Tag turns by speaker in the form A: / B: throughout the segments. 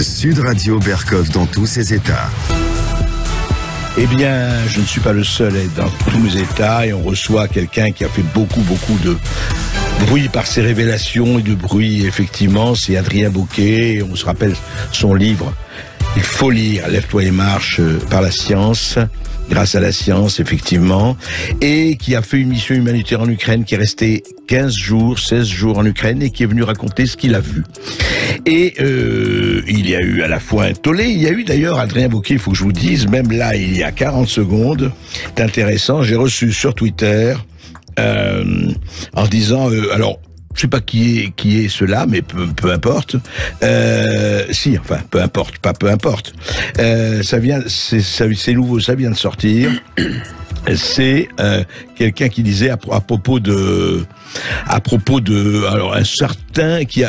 A: Sud Radio Berkov dans tous ses états.
B: Eh bien, je ne suis pas le seul à être dans tous les états et on reçoit quelqu'un qui a fait beaucoup de bruit par ses révélations et de bruit, effectivement. C'est Adrien Bauquet. On se rappelle son livre « Il faut lire, lève-toi et marche par la science ». Grâce à la science, effectivement, et qui a fait une mission humanitaire en Ukraine, qui est resté 15 jours, 16 jours en Ukraine, et qui est venu raconter ce qu'il a vu. Et il y a eu à la fois un tollé, il y a eu d'ailleurs, Adrien Bauquet, il faut que je vous dise, même là, il y a 40 secondes, c'est intéressant, j'ai reçu sur Twitter, en disant, alors, je sais pas qui est cela, mais peu importe. Peu importe, pas peu importe. C'est nouveau, ça vient de sortir. C'est quelqu'un qui disait à propos de alors un certain qui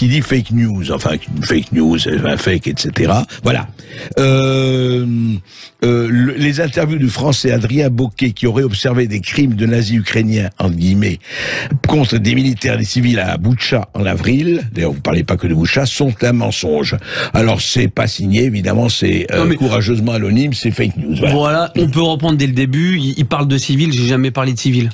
B: dit fake news, enfin fake news, un fake, etc. Voilà. Les interviews du Français Adrien Bauquet qui aurait observé des crimes de nazis ukrainiens entre guillemets contre des militaires et des civils à Boutcha en avril. D'ailleurs, vous parlez pas que de Boutcha, sont un mensonge. Alors c'est pas signé, évidemment, c'est courageusement anonyme, c'est fake news.
C: Voilà, on peut reprendre dès le début. Il parle de civils, j'ai jamais parlé de civils.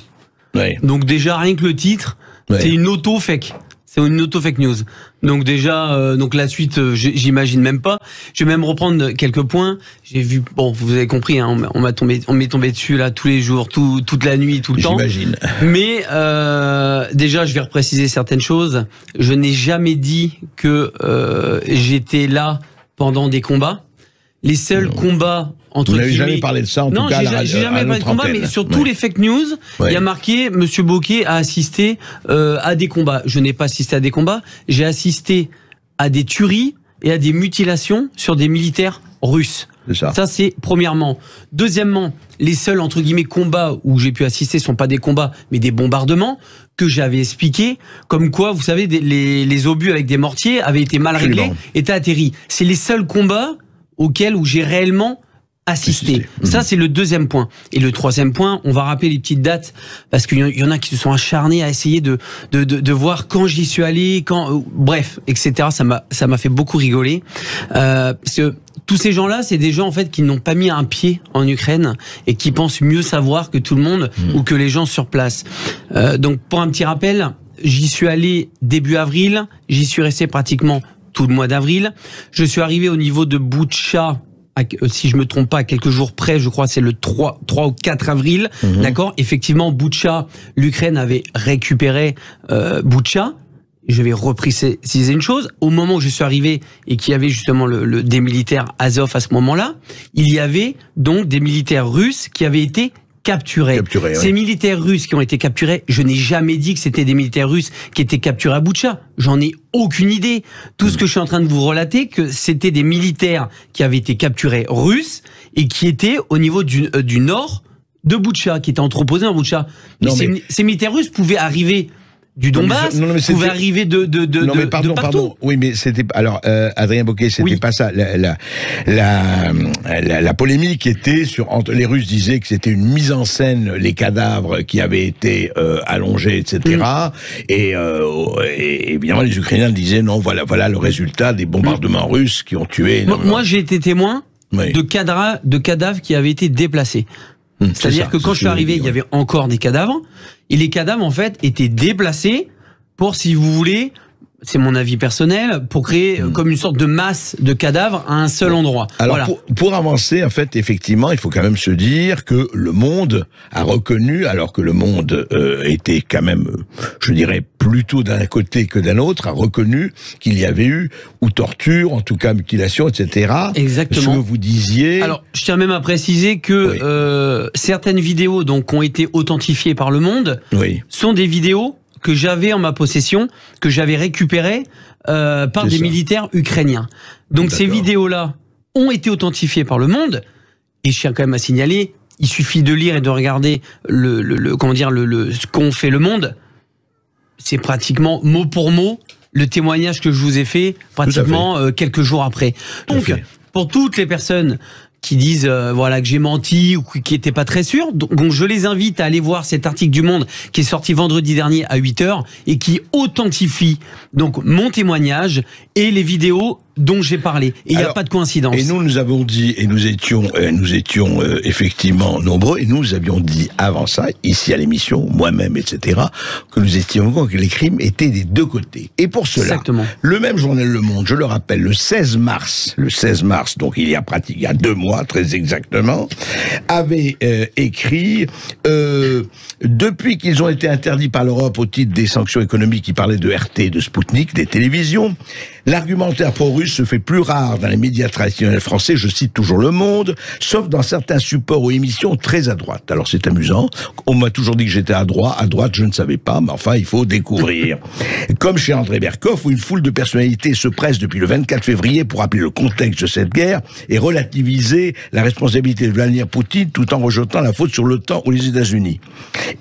B: Ouais.
C: Donc déjà rien que le titre, c'est une auto-fake. C'est une auto-fake news. Donc déjà, donc la suite, j'imagine même pas. Je vais même reprendre quelques points. J'ai vu, bon, vous avez compris, hein, on m'est tombé dessus là tous les jours, toute la nuit, tout le temps.
B: J'imagine.
C: Mais déjà, je vais repréciser certaines choses. Je n'ai jamais dit que j'étais là pendant des combats. Les seuls combats entre guillemets.
B: Vous n'avez jamais parlé de ça, en tout cas,
C: j'ai jamais parlé de combat, mais sur tous les fake news, il y a marqué Monsieur Bauquet a assisté à des combats. Je n'ai pas assisté à des combats, j'ai assisté à des tueries et à des mutilations sur des militaires russes. Ça, c'est premièrement. Deuxièmement, les seuls entre guillemets combats où j'ai pu assister sont pas des combats, mais des bombardements que j'avais expliqué, comme quoi, vous savez, les obus avec des mortiers avaient été mal réglés, étaient atterris. C'est les seuls combats auxquels où j'ai réellement assisté. Ça, c'est le deuxième point. Et le troisième point, on va rappeler les petites dates, parce qu'il y en a qui se sont acharnés à essayer de voir quand j'y suis allé, bref, etc. Ça m'a fait beaucoup rigoler. Parce que tous ces gens-là, c'est des gens, en fait, qui n'ont pas mis un pied en Ukraine et qui pensent mieux savoir que tout le monde ou que les gens sur place. Donc, pour un petit rappel, j'y suis allé début avril, j'y suis resté pratiquement tout le mois d'avril. Je suis arrivé au niveau de Boutcha, si je me trompe pas, à quelques jours près, je crois c'est le 3 ou 4 avril. D'accord. Effectivement, Boutcha, l'Ukraine avait récupéré Boutcha. Je vais repréciser une chose. Au moment où je suis arrivé et qu'il y avait justement des militaires Azov à ce moment-là, il y avait donc des militaires russes qui avaient été capturés. Ces militaires russes qui ont été capturés, je n'ai jamais dit que c'était des militaires russes qui étaient capturés à Boutcha. J'en ai aucune idée. Tout ce que je suis en train de vous relater, que c'était des militaires qui avaient été capturés russes et qui étaient au niveau du nord de Boutcha, qui étaient entreposés en Boutcha. Ces militaires russes pouvaient arriver du Donbass, pouvait arriver de partout.
B: Oui, mais c'était alors Adrien Bauquet, c'était pas ça. La polémique était entre les Russes disaient que c'était une mise en scène, les cadavres qui avaient été allongés, etc. Et évidemment les Ukrainiens disaient non, voilà le résultat des bombardements russes qui ont tué.
C: Moi, j'ai été témoin de cadavres qui avaient été déplacés. C'est-à-dire que quand je suis arrivé, il y avait encore des cadavres, et les cadavres, en fait, étaient déplacés pour, si vous voulez, c'est mon avis personnel, pour créer comme une sorte de masse de cadavres à un seul endroit.
B: Alors, pour avancer, en fait, effectivement, il faut quand même se dire que le monde a reconnu, alors que le monde était quand même, je dirais, plutôt d'un côté que d'un autre, a reconnu qu'il y avait eu, ou torture, en tout cas mutilation, etc.
C: Exactement.
B: Ce que vous disiez...
C: Alors, je tiens même à préciser que certaines vidéos donc, qui ont été authentifiées par le monde sont des vidéos que j'avais en ma possession, que j'avais récupérées par des militaires ukrainiens. Donc ces vidéos-là ont été authentifiées par le monde, et je tiens quand même à signaler, il suffit de lire et de regarder ce qu'ont fait le monde. C'est pratiquement mot pour mot le témoignage que je vous ai fait pratiquement quelques jours après. Donc, pour toutes les personnes qui disent que j'ai menti ou qui n'étaient pas très sûrs. Donc je les invite à aller voir cet article du Monde qui est sorti vendredi dernier à 8h et qui authentifie donc mon témoignage et les vidéos dont j'ai parlé. Et il n'y a pas de coïncidence.
B: Et nous avons dit, et nous étions effectivement nombreux, et nous avions dit avant ça, ici à l'émission, moi-même, etc., que nous étions que les crimes étaient des deux côtés. Et pour cela,
C: exactement.
B: Le même journal Le Monde, je le rappelle, le 16 mars, donc il y a 2 mois, très exactement, avait écrit depuis qu'ils ont été interdits par l'Europe au titre des sanctions économiques, qui parlaient de RT, de Sputnik, des télévisions, l'argumentaire pro-russe se fait plus rare dans les médias traditionnels français, je cite toujours Le Monde, sauf dans certains supports ou émissions très à droite. Alors c'est amusant, on m'a toujours dit que j'étais à droite je ne savais pas, mais enfin il faut découvrir. Comme chez André Berkoff, où une foule de personnalités se presse depuis le 24 février pour rappeler le contexte de cette guerre et relativiser la responsabilité de Vladimir Poutine tout en rejetant la faute sur l'OTAN ou les États-Unis.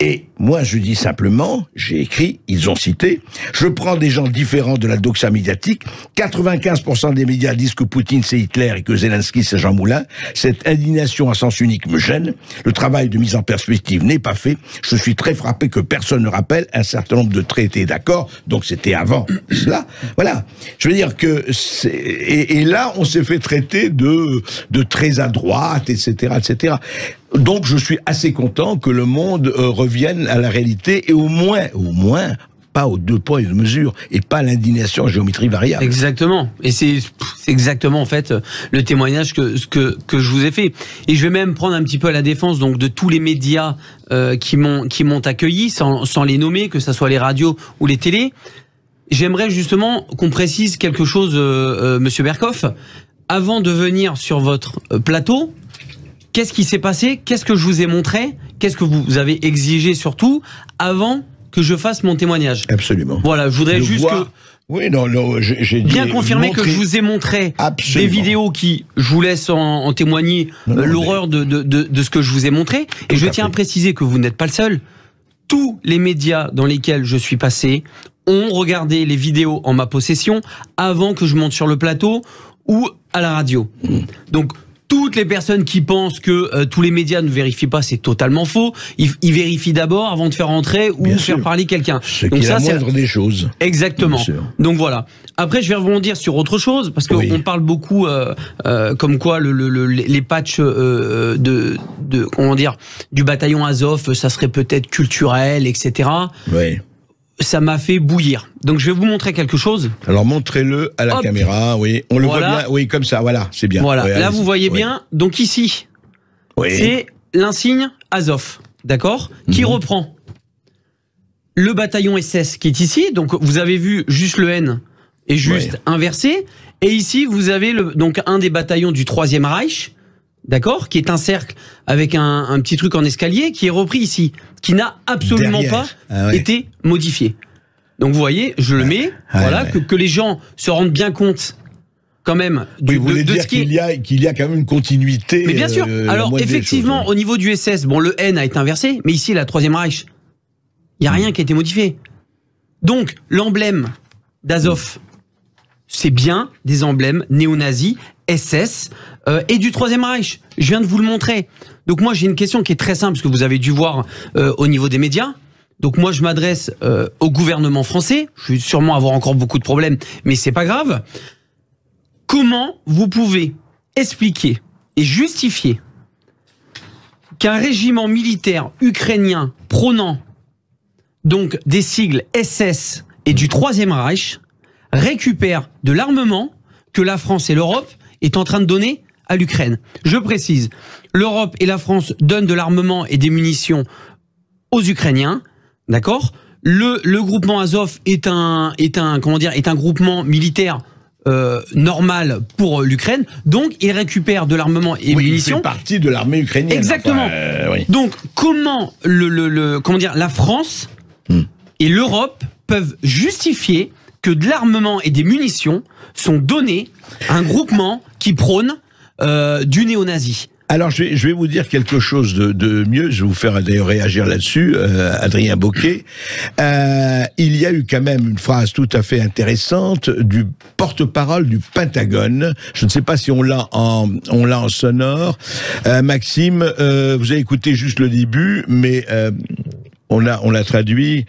B: Et moi je dis simplement, j'ai écrit, ils ont cité, je prends des gens différents de la doxa médiatique, 95% des médias disent que Poutine c'est Hitler et que Zelensky c'est Jean Moulin. Cette indignation à sens unique me gêne. Le travail de mise en perspective n'est pas fait. Je suis très frappé que personne ne rappelle un certain nombre de traités d'accord. Donc c'était avant cela. Voilà. Je veux dire que et là on s'est fait traiter de très à droite, etc., etc. Donc je suis assez content que Le Monde revienne à la réalité et au moins pas aux 2 poids et 2 mesures, et pas l'indignation en géométrie variable.
C: Exactement. Et c'est exactement, en fait, le témoignage que je vous ai fait. Et je vais même prendre un petit peu à la défense, donc, de tous les médias, qui m'ont accueilli, sans les nommer, que ce soit les radios ou les télés. J'aimerais justement qu'on précise quelque chose, Monsieur Berkoff. Avant de venir sur votre plateau, qu'est-ce qui s'est passé? Qu'est-ce que je vous ai montré? Qu'est-ce que vous avez exigé surtout avant que je fasse mon témoignage?
B: Absolument.
C: Voilà, je voudrais juste que...
B: Oui, non, j'ai
C: bien confirmer que je vous ai montré des vidéos qui, je vous laisse en témoigner, l'horreur de ce que je vous ai montré. Et je tiens à préciser que vous n'êtes pas le seul. Tous les médias dans lesquels je suis passé ont regardé les vidéos en ma possession avant que je monte sur le plateau ou à la radio. Donc, toutes les personnes qui pensent que tous les médias ne vérifient pas, c'est totalement faux. Ils vérifient d'abord avant de faire entrer ou faire parler quelqu'un.
B: Donc ça, c'est la moindre des choses.
C: Exactement. Donc voilà. Après, je vais rebondir sur autre chose parce qu'on parle beaucoup comme quoi les patchs comment dire, du bataillon Azov, ça serait peut-être culturel, etc.
B: Oui.
C: Ça m'a fait bouillir. Donc je vais vous montrer quelque chose.
B: Alors montrez-le à la caméra, oui. On le voit bien, oui, comme ça, voilà, c'est bien.
C: Voilà, là vous voyez bien. Donc ici, c'est l'insigne Azov, d'accord, qui reprend le bataillon SS qui est ici. Donc vous avez vu juste le N est juste inversé. Et ici, vous avez donc un des bataillons du 3e Reich, d'accord, qui est un cercle avec un petit truc en escalier qui est repris ici, qui n'a absolument pas été modifié. Donc vous voyez, je le mets, voilà, que les gens se rendent bien compte quand même
B: de ce qu'il y a quand même une continuité.
C: Mais bien sûr. Alors effectivement, au niveau du SS, bon, le N a été inversé, mais ici la 3e Reich, il y a rien qui a été modifié. Donc l'emblème d'Azov, c'est bien des emblèmes néo-nazis, SS et du 3e Reich. Je viens de vous le montrer. Donc moi j'ai une question qui est très simple, parce que vous avez dû voir au niveau des médias. Donc moi je m'adresse au gouvernement français. Je vais sûrement avoir encore beaucoup de problèmes, mais c'est pas grave. Comment vous pouvez expliquer et justifier qu'un régiment militaire ukrainien prônant donc des sigles SS et du 3e Reich récupère de l'armement que la France et l'Europe est en train de donner à l'Ukraine? Je précise, l'Europe et la France donnent de l'armement et des munitions aux Ukrainiens, d'accord? Le groupement Azov est un groupement militaire normal pour l'Ukraine, donc il récupère de l'armement et munitions.
B: Il fait partie de l'armée ukrainienne.
C: Exactement. Donc comment la France et l'Europe peuvent justifier que de l'armement et des munitions sont donnés à un groupement qui prône du néo-nazi?
B: Alors, je vais vous dire quelque chose de mieux. Je vais vous faire d'ailleurs réagir là-dessus, Adrien Boquet. Il y a eu quand même une phrase tout à fait intéressante du porte-parole du Pentagone. Je ne sais pas si on l'a en sonore. Maxime, vous avez écouté juste le début, mais on l'a traduit.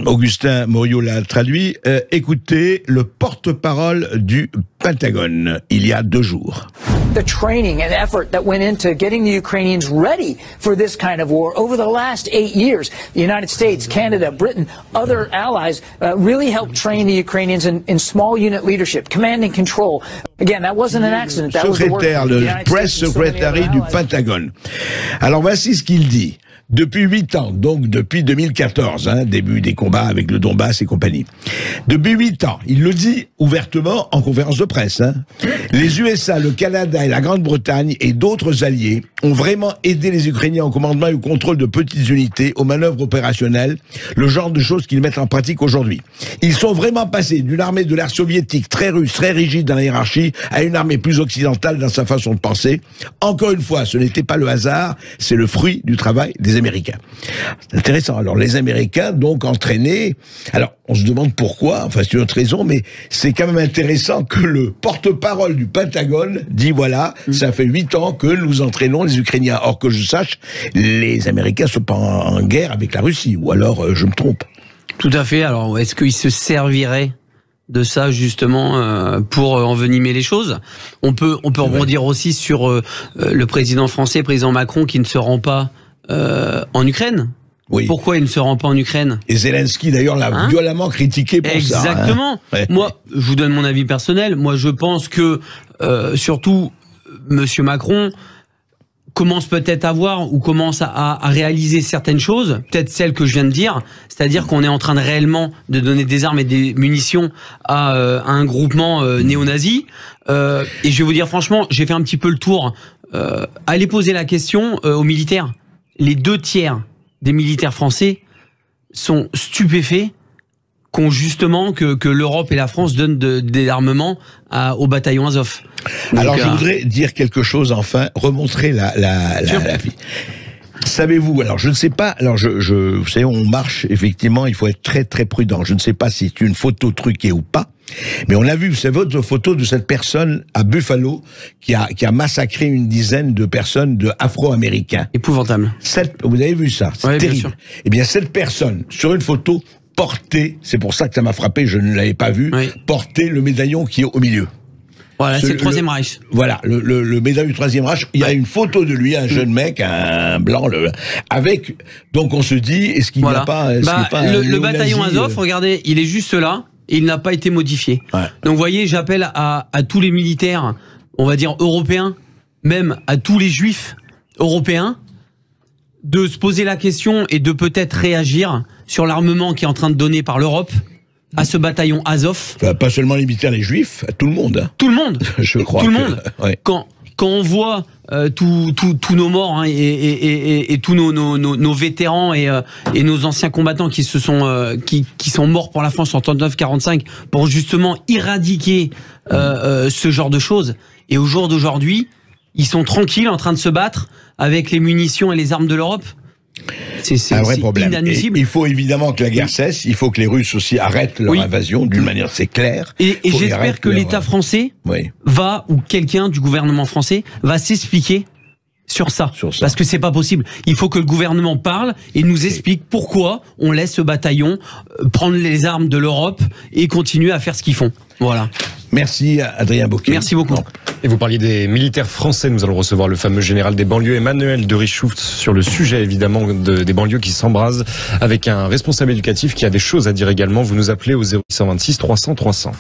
B: Augustin Moriot l'a traduit. Écoutez le porte-parole du Pentagone il y a 2 jours.
D: The training and effort that went into getting the Ukrainians ready for this kind of war over the last 8 years. The United States, Canada, Britain, other allies really helped train the Ukrainians in small unit leadership, command and control. Again, that wasn't an accident. That was the work of the United
B: Press Secretary du Pentagone. Alors voici ce qu'il dit. Depuis 8 ans, donc depuis 2014, début des combats avec le Donbass et compagnie. Depuis 8 ans, il le dit ouvertement en conférence de presse. Les USA, le Canada et la Grande-Bretagne et d'autres alliés ont vraiment aidé les Ukrainiens au commandement et au contrôle de petites unités, aux manœuvres opérationnelles, le genre de choses qu'ils mettent en pratique aujourd'hui. Ils sont vraiment passés d'une armée de l'ère soviétique très russe, très rigide dans la hiérarchie, à une armée plus occidentale dans sa façon de penser. Encore une fois, ce n'était pas le hasard, c'est le fruit du travail des Américains. C'est intéressant. Alors, les Américains, donc, entraînés. Alors, on se demande pourquoi, enfin, c'est une autre raison, mais c'est quand même intéressant que le porte-parole du Pentagone dit, voilà, ça fait 8 ans que nous entraînons les Ukrainiens. Or, que je sache, les Américains sont pas en guerre avec la Russie, ou alors, je me trompe.
C: Tout à fait. Alors, est-ce qu'ils se serviraient de ça justement pour envenimer les choses? On peut rebondir aussi sur le président français, président Macron, qui ne se rend pas en Ukraine.
B: Oui.
C: Pourquoi il ne se rend pas en Ukraine?
B: Et Zelensky d'ailleurs l'a violemment critiqué pour ça.
C: Exactement.
B: Ouais.
C: Moi, je vous donne mon avis personnel. Moi, je pense que surtout Monsieur Macron commence peut-être à voir ou commence à réaliser certaines choses, peut-être celles que je viens de dire, c'est-à-dire qu'on est en train de réellement de donner des armes et des munitions à un groupement néo-nazi. Et je vais vous dire franchement, j'ai fait un petit peu le tour. Allez poser la question aux militaires. Les 2 tiers des militaires français sont stupéfaits qu'ont justement que l'Europe et la France donnent des armements au bataillon Azov. Donc,
B: alors je voudrais dire quelque chose enfin, remontrer la vie. Savez-vous, alors je ne sais pas, alors vous savez, on marche, effectivement, il faut être très très prudent. Je ne sais pas si c'est une photo truquée ou pas, mais on a vu, c'est votre photo de cette personne à Buffalo qui a massacré une dizaine de personnes afro-américains.
C: Épouvantable.
B: Vous avez vu ça? C'est terrible. Eh bien, cette personne, sur une photo, portait, c'est pour ça que ça m'a frappé, je ne l'avais pas vu, portait le médaillon qui est au milieu.
C: Voilà, c'est le Troisième Reich.
B: Voilà, le médaillon du Troisième Reich. Il y a une photo de lui, un jeune mec, un blanc, avec. Donc on se dit, est-ce qu'il n'y a pas,
C: le bataillon Azov, regardez, il est juste là, et il n'a pas été modifié. Ouais. Donc vous voyez, j'appelle à tous les militaires, on va dire européens, même à tous les juifs européens, de se poser la question et de peut-être réagir sur l'armement qui est en train de donner par l'Europe à ce bataillon Azov.
B: Pas seulement les militaires, les juifs, à tout le monde.
C: Tout le monde.
B: Je crois.
C: Tout le monde. Ouais. Quand on voit tous nos morts et tous nos vétérans et nos anciens combattants qui sont morts pour la France en 39-45 pour justement éradiquer ce genre de choses. Et au jour d'aujourd'hui, ils sont tranquilles en train de se battre avec les munitions et les armes de l'Europe. C'est un vrai problème. Inadmissible.
B: Et il faut évidemment que la guerre cesse, il faut que les Russes aussi arrêtent leur invasion, d'une manière c'est clair.
C: Et j'espère que l'État français va, ou quelqu'un du gouvernement français, va s'expliquer sur ça. Parce que c'est pas possible. Il faut que le gouvernement parle et nous explique pourquoi on laisse ce bataillon prendre les armes de l'Europe et continuer à faire ce qu'ils font. Voilà.
B: Merci Adrien Bocquet.
C: Merci beaucoup.
E: Et vous parliez des militaires français, nous allons recevoir le fameux général des banlieues, Emmanuel de Richouft, sur le sujet évidemment des banlieues qui s'embrasent, avec un responsable éducatif qui a des choses à dire également. Vous nous appelez au 0826 300 300.